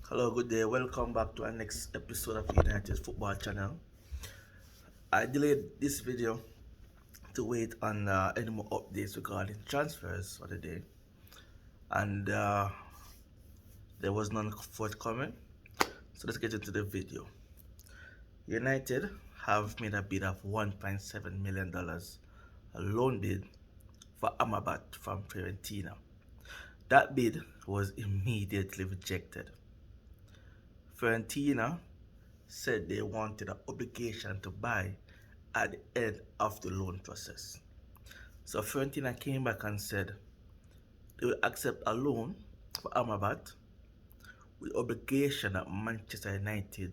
Hello, good day. Welcome back to our next episode of United Football Channel. I delayed this video to wait on any more updates regarding transfers for the day, and there was none forthcoming. So let's get into the video. United have made a bid of $1.7 million, a loan bid for Amrabat from Fiorentina. That bid was immediately rejected. Fiorentina said they wanted an obligation to buy at the end of the loan process. So Fiorentina came back and said they will accept a loan for Amrabat with obligation that Manchester United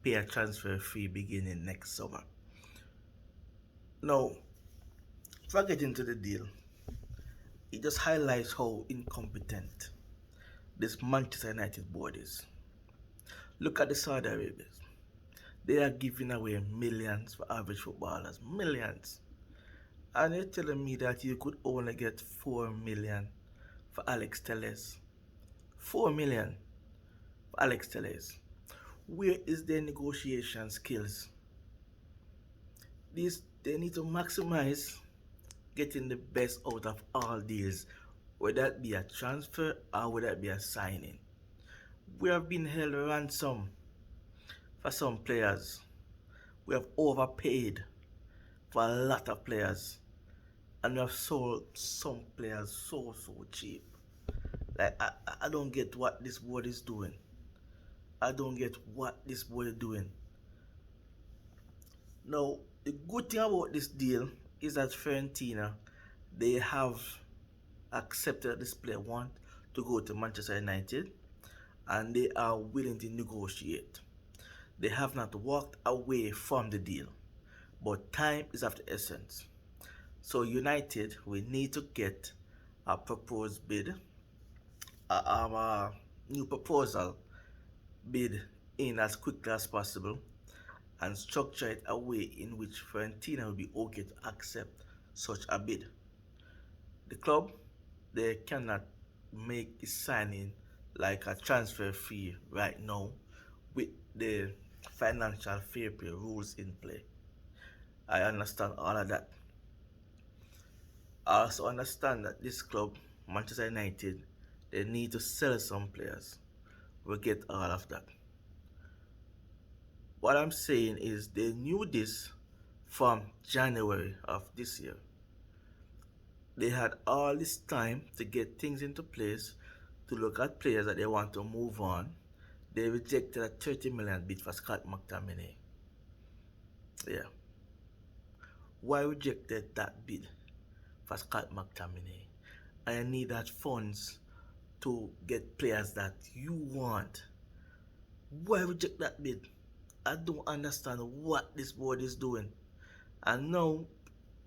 pay a transfer fee beginning next summer. Now, if I get into the deal, it just highlights how incompetent this Manchester United board is. Look at the Saudi Arabians. They are giving away millions for average footballers. Millions. And you're telling me that you could only get 4 million for Alex Telles. 4 million for Alex Telles. Where is their negotiation skills? They need to maximize getting the best out of all deals, whether that be a transfer or whether that be a signing. We have been held ransom for some players. We have overpaid for a lot of players, and we have sold some players so cheap. Like I don't get what this board is doing. I don't get what this board is doing. Now, the good thing about this deal is that Fiorentina, they have accepted that this player want to go to Manchester United, and they are willing to negotiate. They have not walked away from the deal, but time is of the essence. So United, we need to get a proposed bid, a new proposal bid in as quickly as possible, and structure it a way in which Fiorentina will be okay to accept such a bid. The club, they cannot make the signing like a transfer fee right now with the financial fair play rules in play. I understand all of that. I also understand that this club, Manchester United, they need to sell some players. We get all of that. What I'm saying is they knew this from January of this year. They had all this time to get things into place, to look at players that they want to move on. They rejected a 30 million bid for Scott McTominay. Yeah. Why rejected that bid for Scott McTominay? I need that funds to get players that you want. Why reject that bid? I don't understand what this board is doing. And now,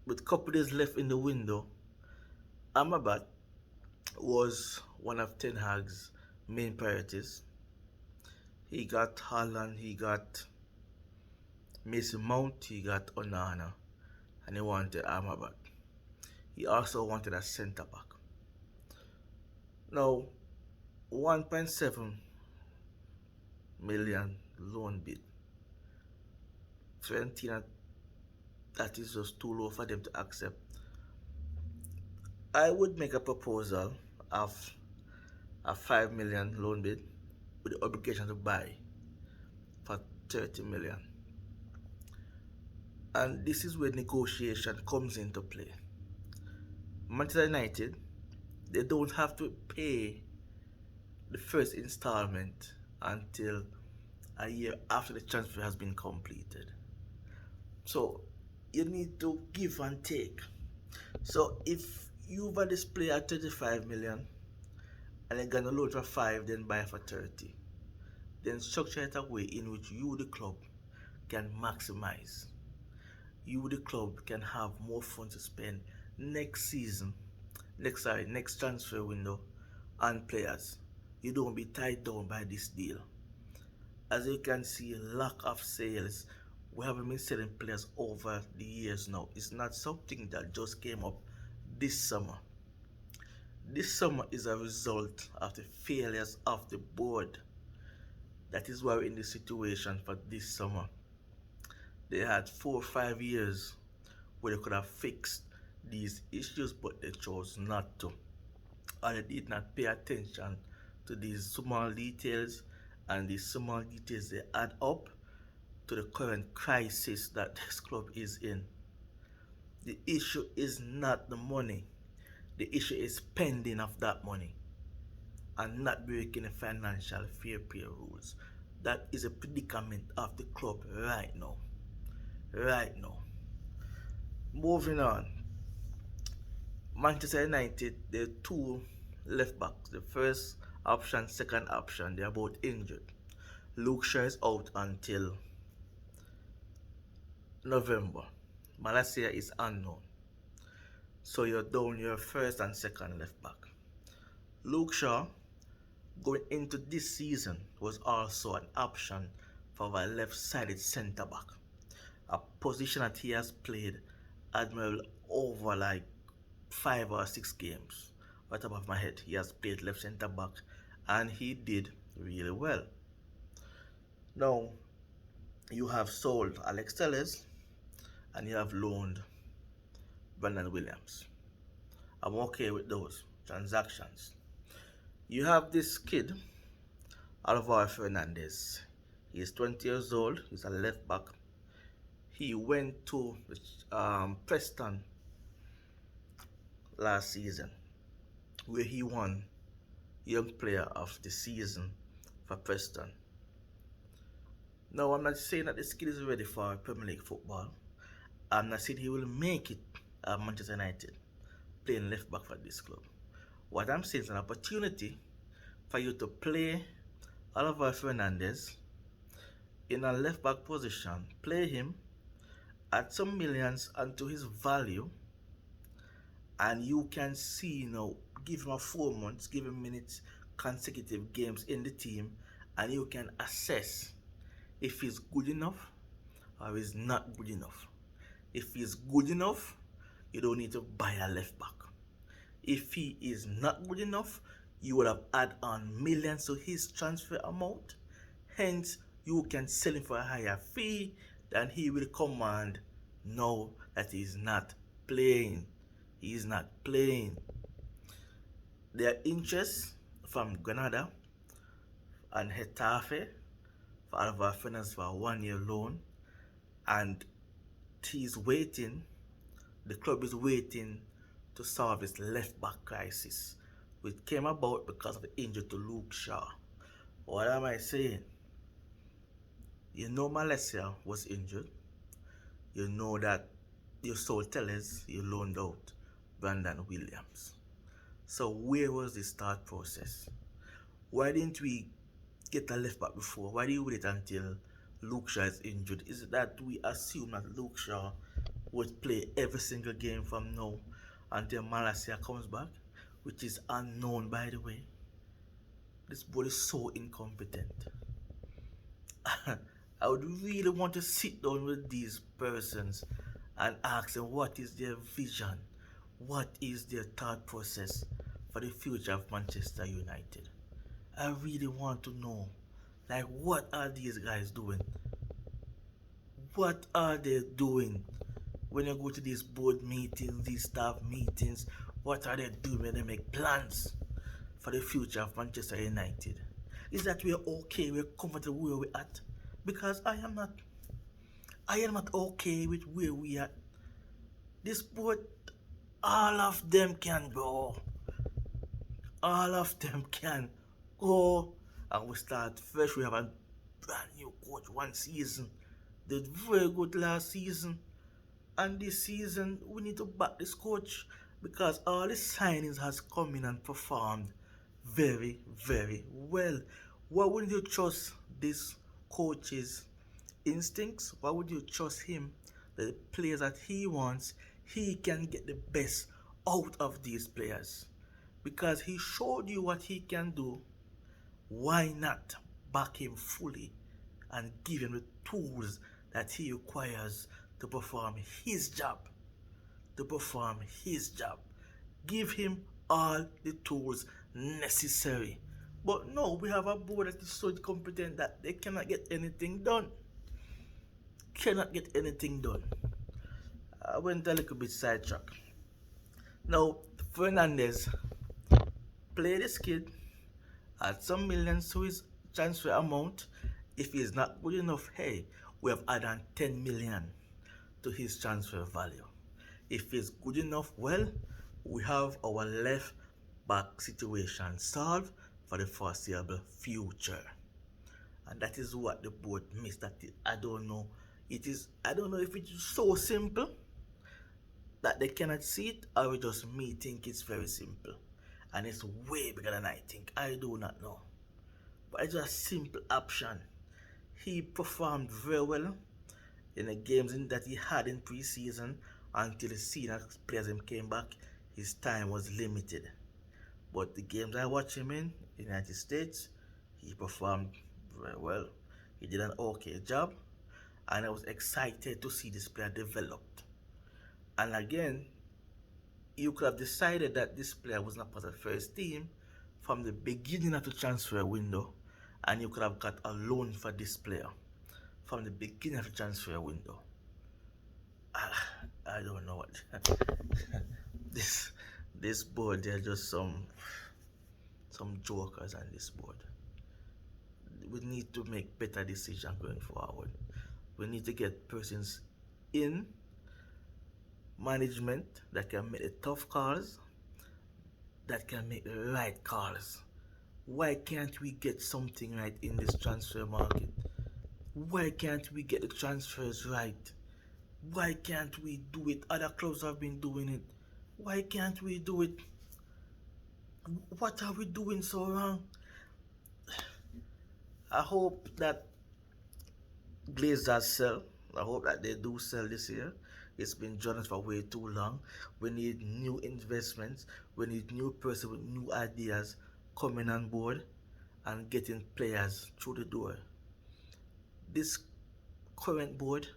with a couple days left in the window, Amrabat was one of Ten Hag's main priorities. He got Haaland, he got Mason Mount, he got Onana, and he wanted Amrabat. He also wanted a centre back. Now, 1.7 million loan bid. Fiorentina, that is just too low for them to accept. I would make a proposal of a 5 million loan bid with the obligation to buy for 30 million. And this is where negotiation comes into play. Manchester United, they don't have to pay the first installment until a year after the transfer has been completed. So you need to give and take. So if you buy this player at 35 million and you're gonna load for 5, then buy for 30, then structure it a way in which you, the club, can maximize. You, the club, can have more funds to spend next season, next transfer window on players. You don't be tied down by this deal. As you can see, lack of sales. We haven't been selling players over the years now. It's not something that just came up this summer. This summer is a result of the failures of the board. That is why we're in this situation for this summer. They had 4 or 5 years where they could have fixed these issues, but they chose not to. Or they did not pay attention to these small details, and these small details they add up to the current crisis that this club is in. The issue is not the money. The issue is spending of that money and not breaking the financial fair play rules. That is a predicament of the club right now. Right now. Moving on. Manchester United, they're two left backs. The first option, second option, they're both injured. Luke Shaw is out until November. Malacia is unknown. So you're down your first and second left back. Luke Shaw, going into this season, was also an option for a left-sided centre back, a position that he has played admirable over like 5 or 6 games. Right above my head, he has played left centre back, and he did really well. Now, you have sold Alex Telles, and you have loaned Brandon Williams. I'm okay with those transactions. You have this kid, Alvaro Fernandez. He is 20 years old. He's a left back. He went to Preston last season, where he won Young Player of the Season for Preston. Now, I'm not saying that this kid is ready for Premier League football. I'm not saying he will make it at Manchester United, playing left back for this club. What I'm saying is an opportunity for you to play Alvaro Fernandez in a left back position, play him, add some millions onto his value, and you can see, give him a 4 months, give him minutes, consecutive games in the team, and you can assess if he's good enough or he's not good enough. If he's good enough, you don't need to buy a left back. If he is not good enough, you will have add on millions to his transfer amount. Hence, you can sell him for a higher fee than he will command now that he is not playing. He is not playing. There are interests from Granada and Getafe for Alvaro Fernandez for a 1-year loan, and he's waiting. The club is waiting to solve this left back crisis, which came about because of the injury to Luke Shaw. What am I saying? You know Malacia was injured. You know that you sold Telles, you loaned out Brandon Williams. So where was the start process? Why didn't we get a left back before? Why do you wait until Luke Shaw is injured? Is it that we assume that Luke Shaw would play every single game from now until Malacia comes back, which is unknown, by the way? This board is so incompetent. I would really want to sit down with these persons and ask them what is their vision, what is their thought process for the future of Manchester United. I really want to know, what are these guys doing? What are they doing when you go to these board meetings, these staff meetings? What are they doing when they make plans for the future of Manchester United? Is that we're okay, we're comfortable where we're at? Because I am not okay with where we are. This board, all of them can go. All of them can go. And we start fresh. We have a brand new coach, 1 season. Did very good last season. And this season, we need to back this coach because all the signings has come in and performed very, very well. Why wouldn't you trust this coach's instincts? Why would you trust him that the players that he wants, he can get the best out of these players? Because he showed you what he can do. Why not back him fully and give him the tools that he requires to perform his job? Give him all the tools necessary But no, we have a board that is so incompetent that they cannot get anything done. Cannot get anything done. I went a little bit sidetracked. Now, Fernandez play this kid, add some millions to his transfer amount. If he's not good enough, hey, we have added 10 million to his transfer value. If he's good enough, well, we have our left back situation solved for the foreseeable future. And that is what the board missed. I don't know. I don't know if it's so simple that they cannot see it, or just me think it's very simple. And it's way bigger than I think. I do not know. But it's a simple option. He performed very well in the games that he had in preseason until the senior players came back. His time was limited. But the games I watched him in the United States, he performed very well. He did an okay job, and I was excited to see this player developed. And again, you could have decided that this player was not part of the first team from the beginning of the transfer window, and you could have got a loan for this player from the beginning of the transfer window. I don't know what this board. They're just some jokers on this board. We need to make better decisions going forward. We need to get persons in management that can make the tough calls, that can make the right calls. Why can't we get something right in this transfer market? Why can't we get the transfers right? Why can't we do it? Other clubs have been doing it. Why can't we do it? What are we doing so wrong? I hope that Glazers sell. I hope that they do sell this year. It's been journeyed for way too long. We need new investments. We need new person with new ideas coming on board and getting players through the door. This current board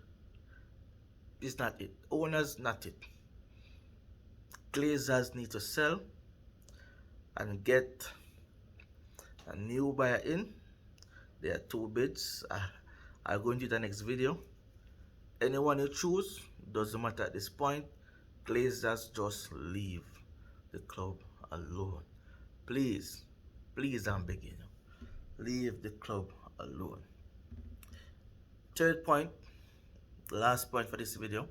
is not it. Owners, not it. Glazers need to sell and get a new buyer in. There are two bids. I'll go into the next video. Anyone you choose, doesn't matter at this point. Glazers, just leave the club alone. Please, please, I'm begging you. Leave the club alone. Third point, last point for this video,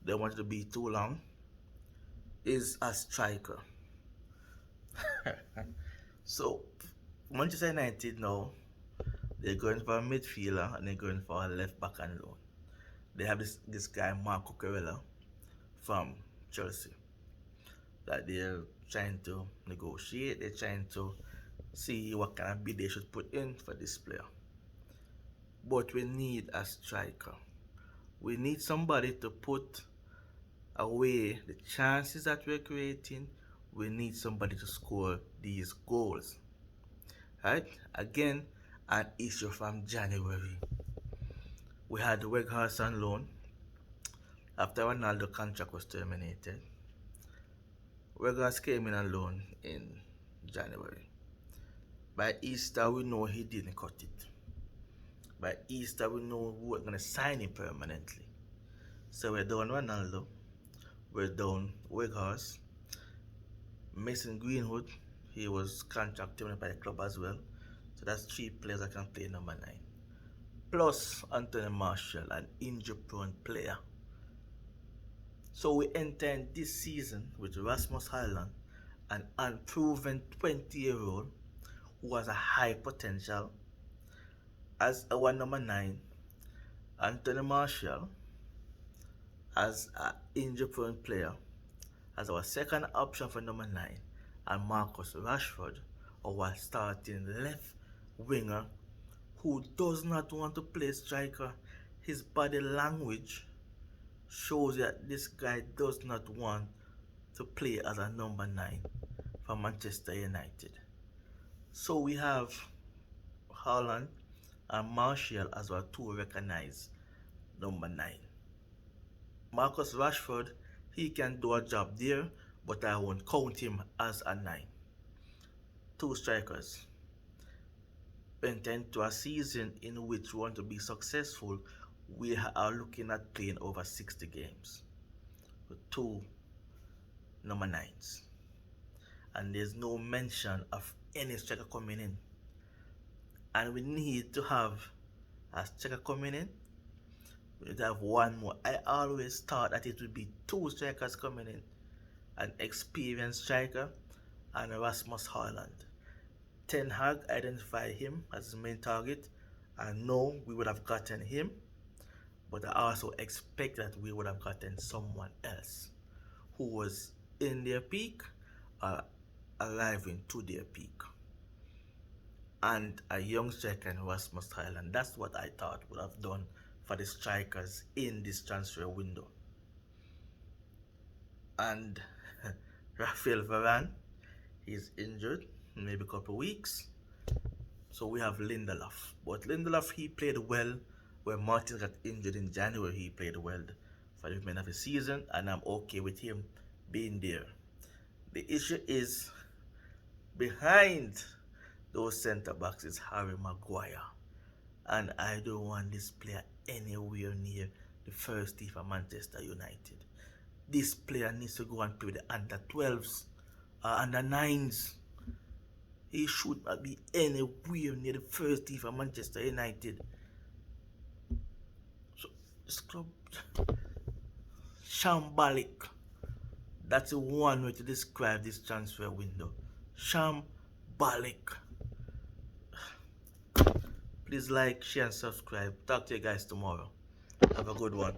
don't want it to be too long, is a striker. So, Manchester United now, they're going for a midfielder and they're going for a left back and loan. They have this guy Marco Corella from Chelsea that they're trying to negotiate. They're trying to see what kind of bid they should put in for this player. But we need a striker. We need somebody to put away the chances that we're creating. We need somebody to score these goals. Right? Again, an issue from January. We had Weghorst on loan after Ronaldo's contract was terminated. Weghorst came in on loan in January. By Easter, we know he didn't cut it. By Easter, we know we weren't going to sign him permanently. So we're down Ronaldo, we're down Weghorst, Mason Greenwood, he was contracted by the club as well. So that's 3 players that can play number 9. Plus Anthony Martial, an injury-prone player. So we enter this season with Rasmus Haaland, an unproven 20-year-old who has a high potential, as our number 9, Anthony Martial as an injury-prone player, as our second option for number 9, and Marcus Rashford, our starting left winger, who does not want to play striker. His body language shows that this guy does not want to play as a number 9 for Manchester United. So we have Haaland and Martial as our 2 recognized number 9. Marcus Rashford, he can do a job there, but I won't count him as a 9. 2 strikers. enter into a season in which we want to be successful, we are looking at playing over 60 games with two number nines. And there's no mention of any striker coming in. And we need to have a striker coming in. We need to have one more. I always thought that it would be two strikers coming in, an experienced striker and Rasmus Haaland. Ten Hag identified him as his main target, and no, we would have gotten him, but I also expect that we would have gotten someone else who was in their peak or arriving to their peak. And a young striker in Rasmus Haaland. That's what I thought would have done for the strikers in this transfer window. And Rafael Varane, he's injured, maybe a couple of weeks. So we have Lindelof. But Lindelof, he played well. When Martin got injured in January, he played well for the remainder of the season, and I'm okay with him being there. The issue is behind those centre backs is Harry Maguire, and I don't want this player anywhere near the first team for Manchester United. This player needs to go and play with the under 12s or under 9s. He should not be anywhere near the first team for Manchester United. So this club, shambolic. That's the one way to describe this transfer window. Shambolic. Please like, share, and subscribe. Talk to you guys tomorrow. Have a good one.